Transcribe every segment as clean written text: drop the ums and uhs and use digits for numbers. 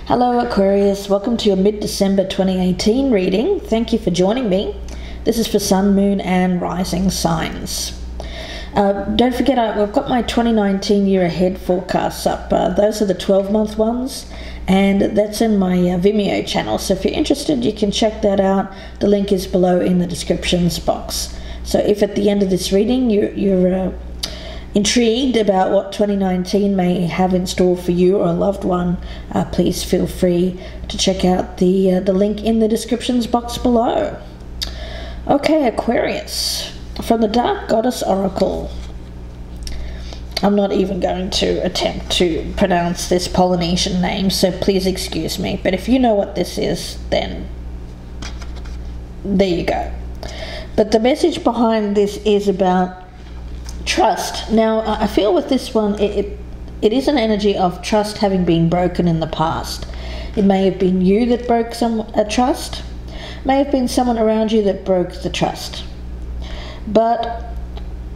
Hello Aquarius, welcome to your mid-December 2018 reading. Thank you for joining me. This is for Sun, Moon and Rising signs. Don't forget, I've got my 2019 year ahead forecasts up. Those are the 12-month ones, and that's in my Vimeo channel. So if you're interested, you can check that out. The link is below in the descriptions box. So if at the end of this reading you're intrigued about what 2019 may have in store for you or a loved one, please feel free to check out the link in the descriptions box below. Okay, Aquarius, from the Dark Goddess Oracle. I'm not even going to attempt to pronounce this Polynesian name, so please excuse me. But if you know what this is, then there you go. But the message behind this is about trust. Now, I feel with this one, it is an energy of trust having been broken in the past. It may have been you that broke a trust. May have been someone around you that broke the trust. But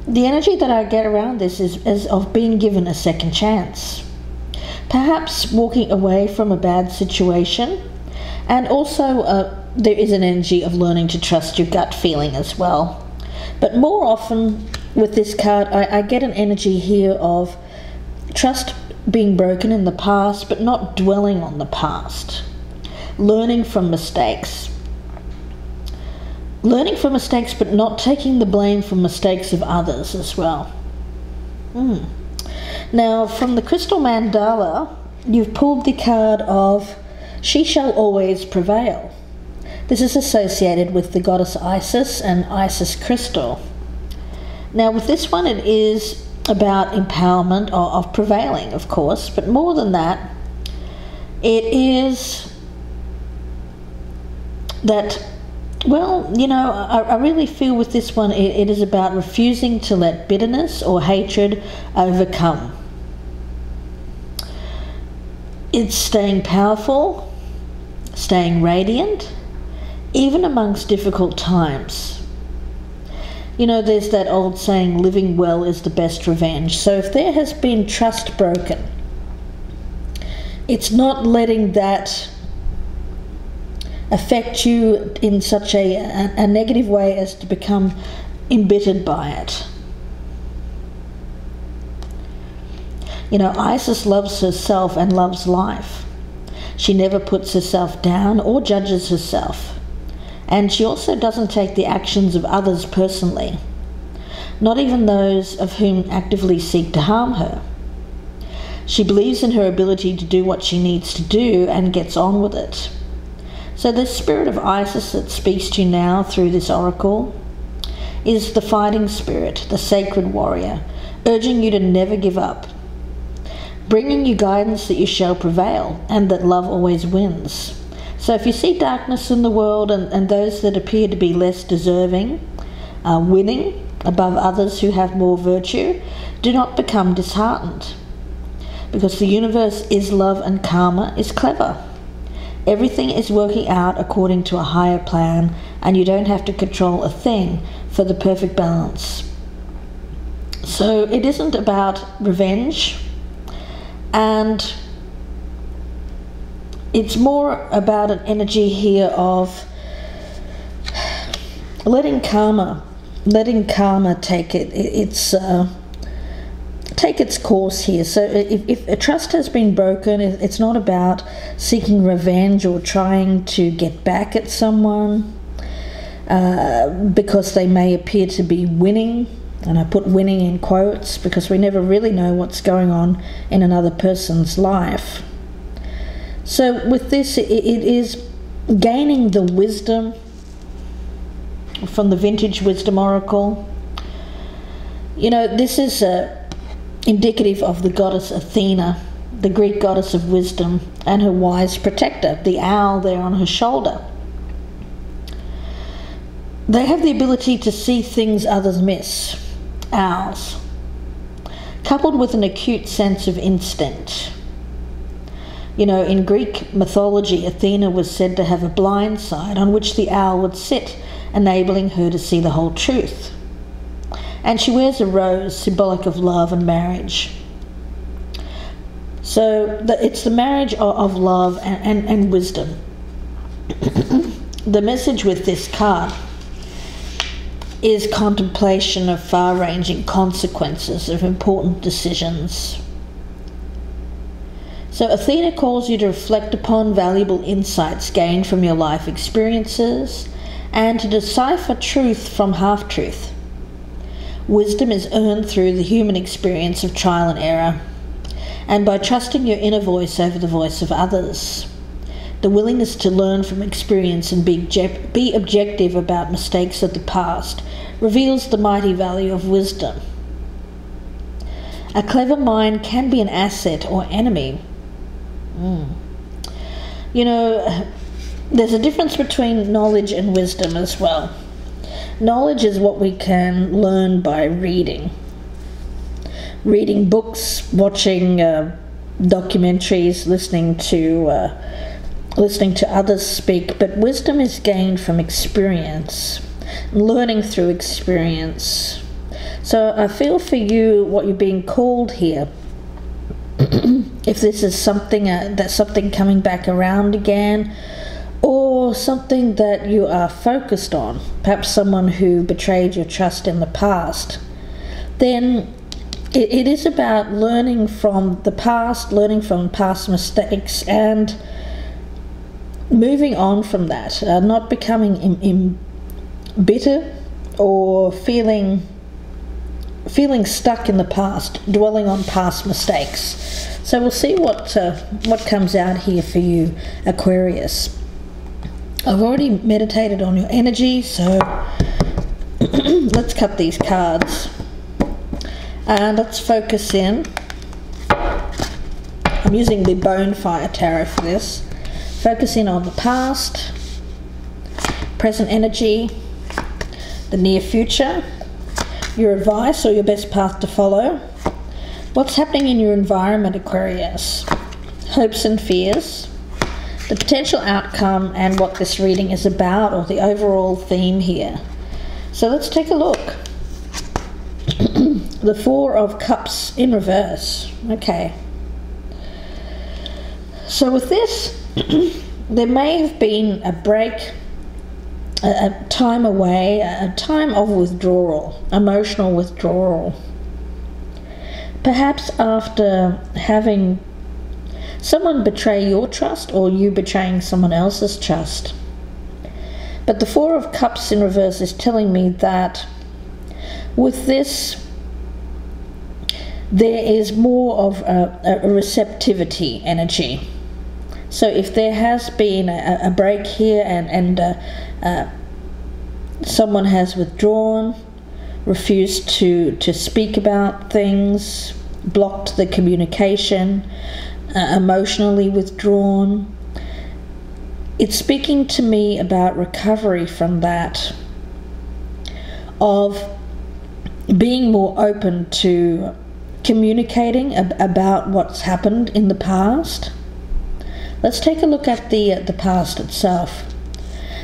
the energy that I get around this is of being given a second chance. Perhaps walking away from a bad situation. And also there is an energy of learning to trust your gut feeling as well. But more often with this card, I get an energy here of trust being broken in the past, but not dwelling on the past. Learning from mistakes. Learning from mistakes, but not taking the blame for mistakes of others as well. Now, from the Crystal Mandala, you've pulled the card of She Shall Always Prevail. This is associated with the goddess Isis and Isis crystal. Now, with this one, it is about empowerment of prevailing, of course, but more than that, it is that, well, you know, I really feel with this one, it is about refusing to let bitterness or hatred overcome. It's staying powerful, staying radiant, even amongst difficult times. You know, there's that old saying, living well is the best revenge. So if there has been trust broken, it's not letting that affect you in such a negative way as to become embittered by it. You know, Isis loves herself and loves life. She never puts herself down or judges herself. And she also doesn't take the actions of others personally, not even those of whom actively seek to harm her. She believes in her ability to do what she needs to do and gets on with it. So the spirit of Isis that speaks to you now through this oracle is the fighting spirit, the sacred warrior, urging you to never give up, bringing you guidance that you shall prevail and that love always wins. So if you see darkness in the world and those that appear to be less deserving winning above others who have more virtue, do not become disheartened, because the universe is love and karma is clever. Everything is working out according to a higher plan, and you don't have to control a thing for the perfect balance. So it isn't about revenge, and it's more about an energy here of letting karma take take its course here. So if a trust has been broken, it's not about seeking revenge or trying to get back at someone because they may appear to be winning. And I put winning in quotes because we never really know what's going on in another person's life. So with this, it is gaining the wisdom from the Vintage Wisdom Oracle. You know, this is indicative of the goddess Athena, the Greek goddess of wisdom, and her wise protector, the owl there on her shoulder. They have the ability to see things others miss, owls, coupled with an acute sense of instinct. You know, in Greek mythology, Athena was said to have a blind side on which the owl would sit, enabling her to see the whole truth. And she wears a rose, symbolic of love and marriage. So it's the marriage of love and wisdom. The message with this card is contemplation of far-ranging consequences of important decisions. So Athena calls you to reflect upon valuable insights gained from your life experiences and to decipher truth from half-truth. Wisdom is earned through the human experience of trial and error, and by trusting your inner voice over the voice of others. The willingness to learn from experience and be objective about mistakes of the past reveals the mighty value of wisdom. A clever mind can be an asset or enemy. You know, there's a difference between knowledge and wisdom as well. Knowledge is what we can learn by reading. Reading books, watching documentaries, listening to others speak, but wisdom is gained from experience, learning through experience. So I feel for you what you're being called here. If this is something that's something coming back around again, or something that you are focused on, perhaps someone who betrayed your trust in the past, then it is about learning from the past, learning from past mistakes, and moving on from that, not becoming bitter or feeling stuck in the past, dwelling on past mistakes. So we'll see what comes out here for you, Aquarius. I've already meditated on your energy, so let's cut these cards and let's focus in. I'm using the Bonefire Tarot for this. Focus in on the past, present energy, the near future, your advice or your best path to follow, what's happening in your environment, Aquarius, hopes and fears, the potential outcome and what this reading is about, or the overall theme here. So let's take a look. The Four of Cups in reverse. Okay. So with this, there may have been a break, a time away, a time of withdrawal, emotional withdrawal. Perhaps after having someone betray your trust or you betraying someone else's trust. But the Four of Cups in reverse is telling me that with this, there is more of a receptivity energy. So if there has been a break here and someone has withdrawn, refused to speak about things, blocked the communication, emotionally withdrawn, it's speaking to me about recovery from that, of being more open to communicating about what's happened in the past. Let's take a look at the past itself.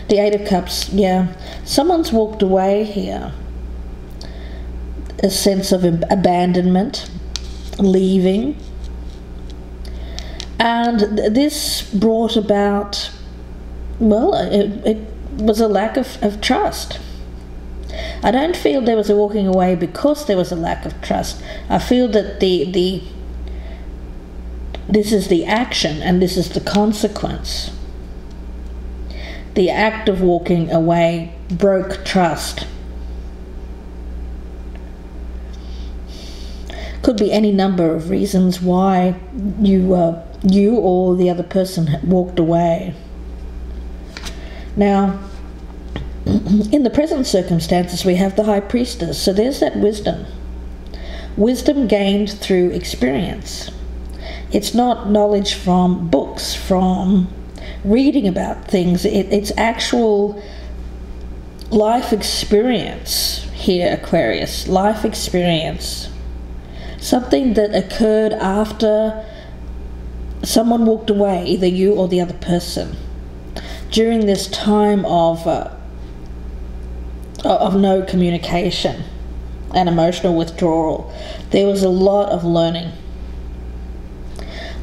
The Eight of Cups, yeah. Someone's walked away here. A sense of abandonment, leaving. And this brought about, well, it was a lack of trust. I don't feel there was a walking away because there was a lack of trust. I feel that this is the action and this is the consequence. The act of walking away broke trust. Could be any number of reasons why you or the other person walked away. Now, in the present circumstances, we have the High Priestess. So there's that wisdom. Wisdom gained through experience. It's not knowledge from books, from reading about things. It's actual life experience here, Aquarius. Life experience. Something that occurred after someone walked away, either you or the other person. During this time of no communication and emotional withdrawal, there was a lot of learning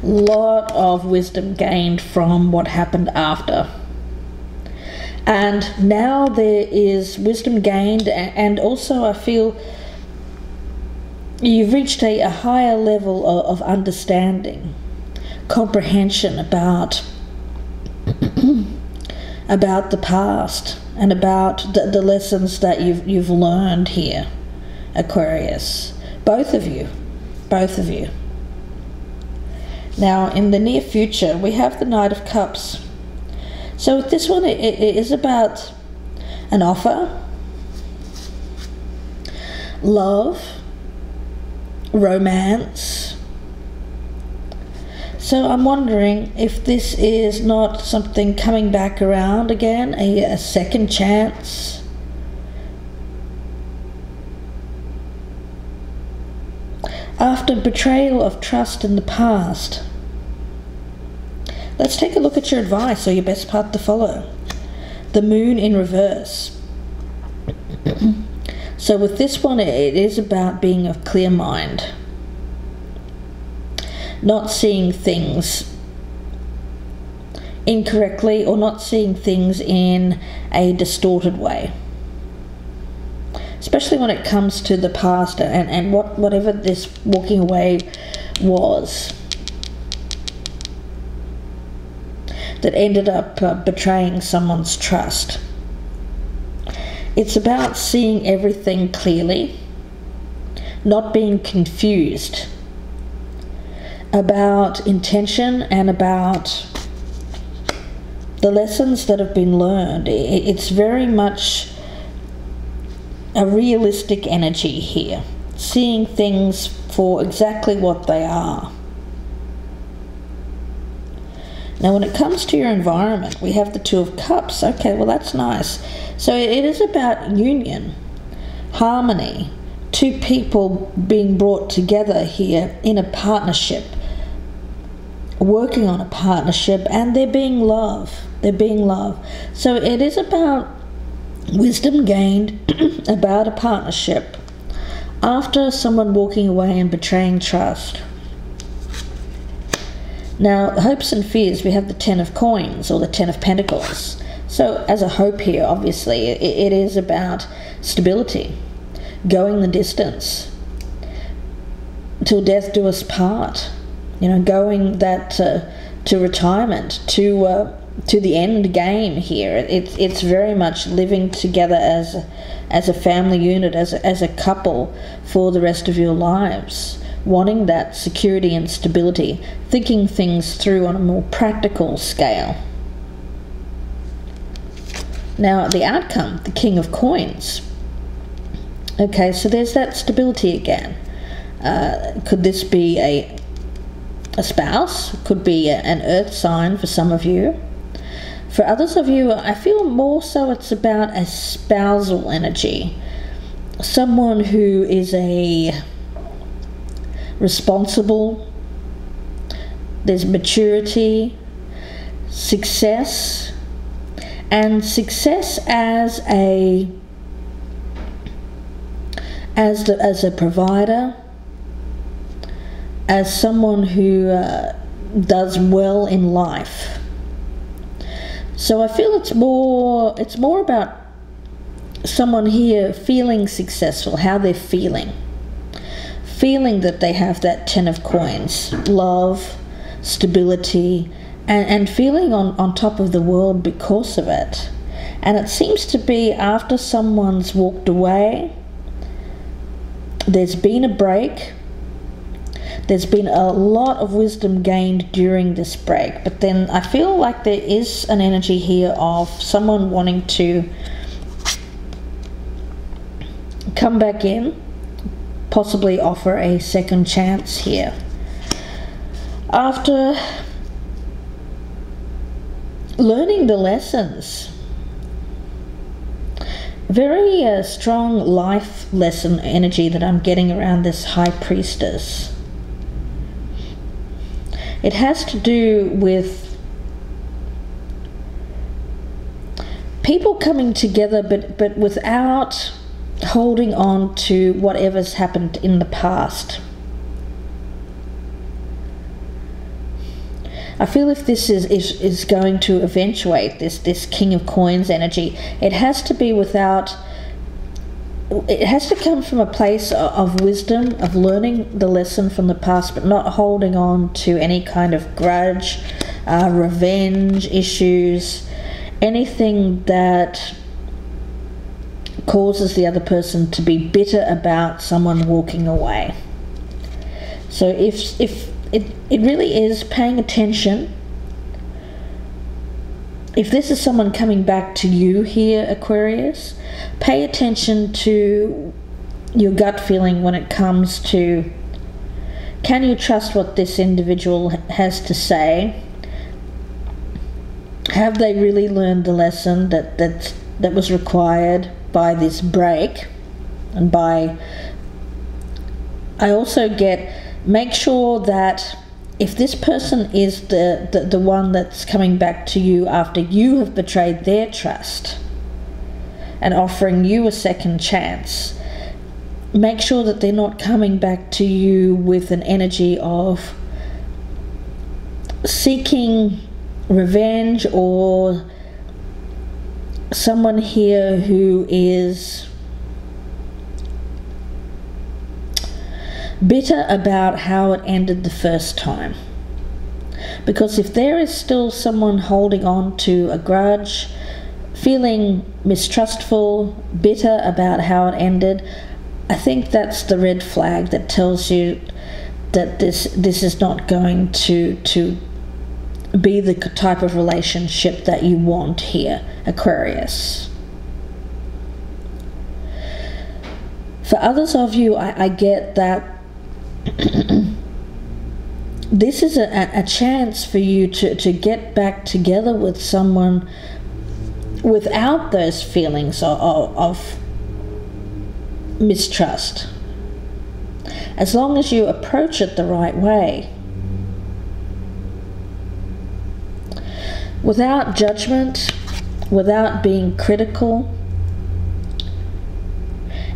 lot of wisdom gained from what happened after. And now there is wisdom gained, and also I feel you've reached a higher level of understanding, comprehension about about the past and about the lessons that you've learned here, Aquarius. Both of you. Now, in the near future, we have the Knight of Cups. So with this one, it is about an offer, love, romance. So I'm wondering if this is not something coming back around again, a second chance. After betrayal of trust in the past. Let's take a look at your advice or your best path to follow. The Moon in reverse. So with this one, it is about being of clear mind. Not seeing things incorrectly or not seeing things in a distorted way. Especially when it comes to the past and whatever this walking away was that ended up betraying someone's trust. It's about seeing everything clearly, not being confused, about intention and about the lessons that have been learned. It's very much a realistic energy here, seeing things for exactly what they are. Now when it comes to your environment, we have the Two of Cups. Okay, well that's nice. So it is about union, harmony, two people being brought together here in a partnership, working on a partnership, and there being love. So it is about wisdom gained about a partnership after someone walking away and betraying trust. Now, hopes and fears, we have the Ten of Coins or the Ten of Pentacles. So as a hope here, obviously, it is about stability, going the distance, till death do us part, you know, going that to retirement, to the end game here. It's very much living together as a family unit, as a couple for the rest of your lives, wanting that security and stability, thinking things through on a more practical scale. Now the outcome, the King of Coins. Okay, so there's that stability again. Could this be a spouse? Could be an earth sign for some of you. For others of you, I feel more so it's about a spousal energy. Someone who is a responsible, there's maturity, success, and success as a provider, as someone who does well in life. So I feel it's more about someone here feeling successful, how they're feeling that they have that Ten of Coins, love, stability, and feeling on top of the world because of it. And it seems to be after someone's walked away, there's been a break, there's been a lot of wisdom gained during this break, but then I feel like there is an energy here of someone wanting to come back in, possibly offer a second chance here. After learning the lessons, very strong life lesson energy that I'm getting around this High Priestess. It has to do with people coming together, but without holding on to whatever's happened in the past. I feel if this is going to eventuate, this King of Coins energy, it has to be without, it has to come from a place of wisdom, of learning the lesson from the past, but not holding on to any kind of grudge, revenge issues, anything that causes the other person to be bitter about someone walking away. So if it really is paying attention, if this is someone coming back to you here, Aquarius, pay attention to your gut feeling when it comes to, can you trust what this individual has to say? Have they really learned the lesson that was required by this break? And by, I also get, make sure that if this person is the one that's coming back to you after you have betrayed their trust and offering you a second chance, make sure that they're not coming back to you with an energy of seeking revenge, or someone here who is bitter about how it ended the first time. Because if there is still someone holding on to a grudge, feeling mistrustful, bitter about how it ended, I think that's the red flag that tells you that this is not going to be the type of relationship that you want here, Aquarius. For others of you, I get that this is a chance for you to get back together with someone without those feelings of mistrust, as long as you approach it the right way, without judgment, without being critical.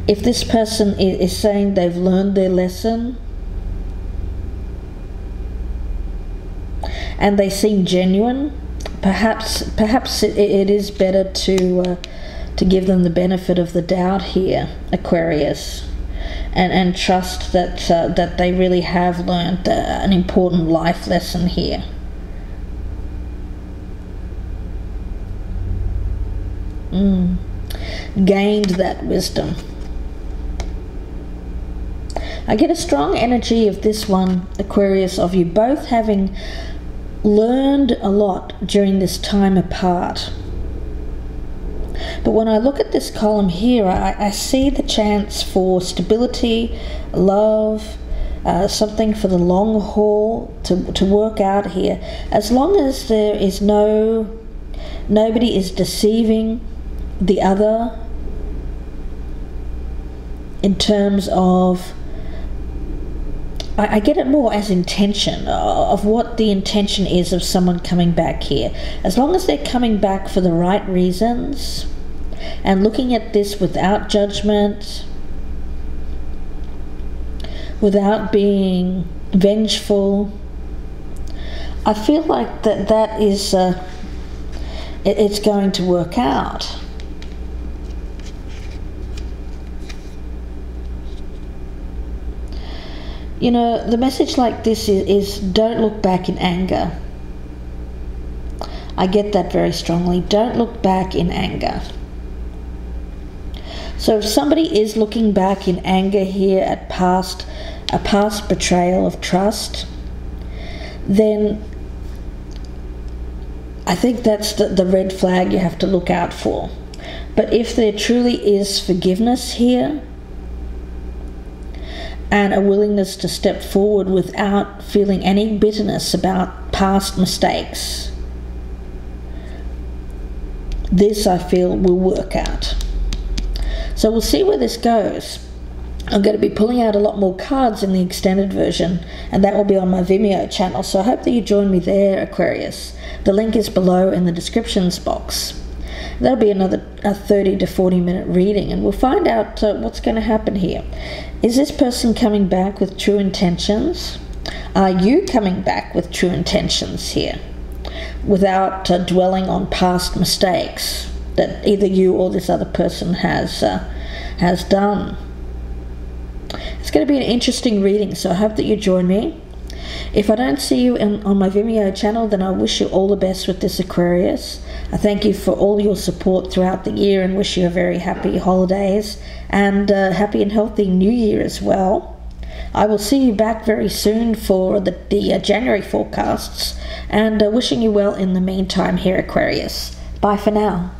If this person is saying they've learned their lesson and they seem genuine, perhaps it is better to give them the benefit of the doubt here, Aquarius, and trust that they really have learned an important life lesson here. Gained that wisdom. I get a strong energy of this one, Aquarius, of you both having learned a lot during this time apart. But when I look at this column here, I see the chance for stability, love, something for the long haul to work out here. As long as there is nobody is deceiving the other in terms of, I get it more as intention, of what the intention is of someone coming back here. As long as they're coming back for the right reasons and looking at this without judgment, without being vengeful, I feel like that is it's going to work out. You know, the message like this is don't look back in anger. I get that very strongly. Don't look back in anger. So if somebody is looking back in anger here at a past betrayal of trust, then I think that's the red flag you have to look out for. But if there truly is forgiveness here, and a willingness to step forward without feeling any bitterness about past mistakes, this I feel will work out. So we'll see where this goes. I'm going to be pulling out a lot more cards in the extended version, and that will be on my Vimeo channel, so I hope that you join me there, Aquarius. The link is below in the descriptions box. That'll be another 30 to 40 minute reading, and we'll find out what's going to happen here. Is this person coming back with true intentions? Are you coming back with true intentions here without dwelling on past mistakes that either you or this other person has done? It's going to be an interesting reading, so I hope that you join me. If I don't see you on my Vimeo channel, then I wish you all the best with this, Aquarius. I thank you for all your support throughout the year and wish you a very happy holidays and happy and healthy New Year as well. I will see you back very soon for the January forecasts, and wishing you well in the meantime here, Aquarius. Bye for now.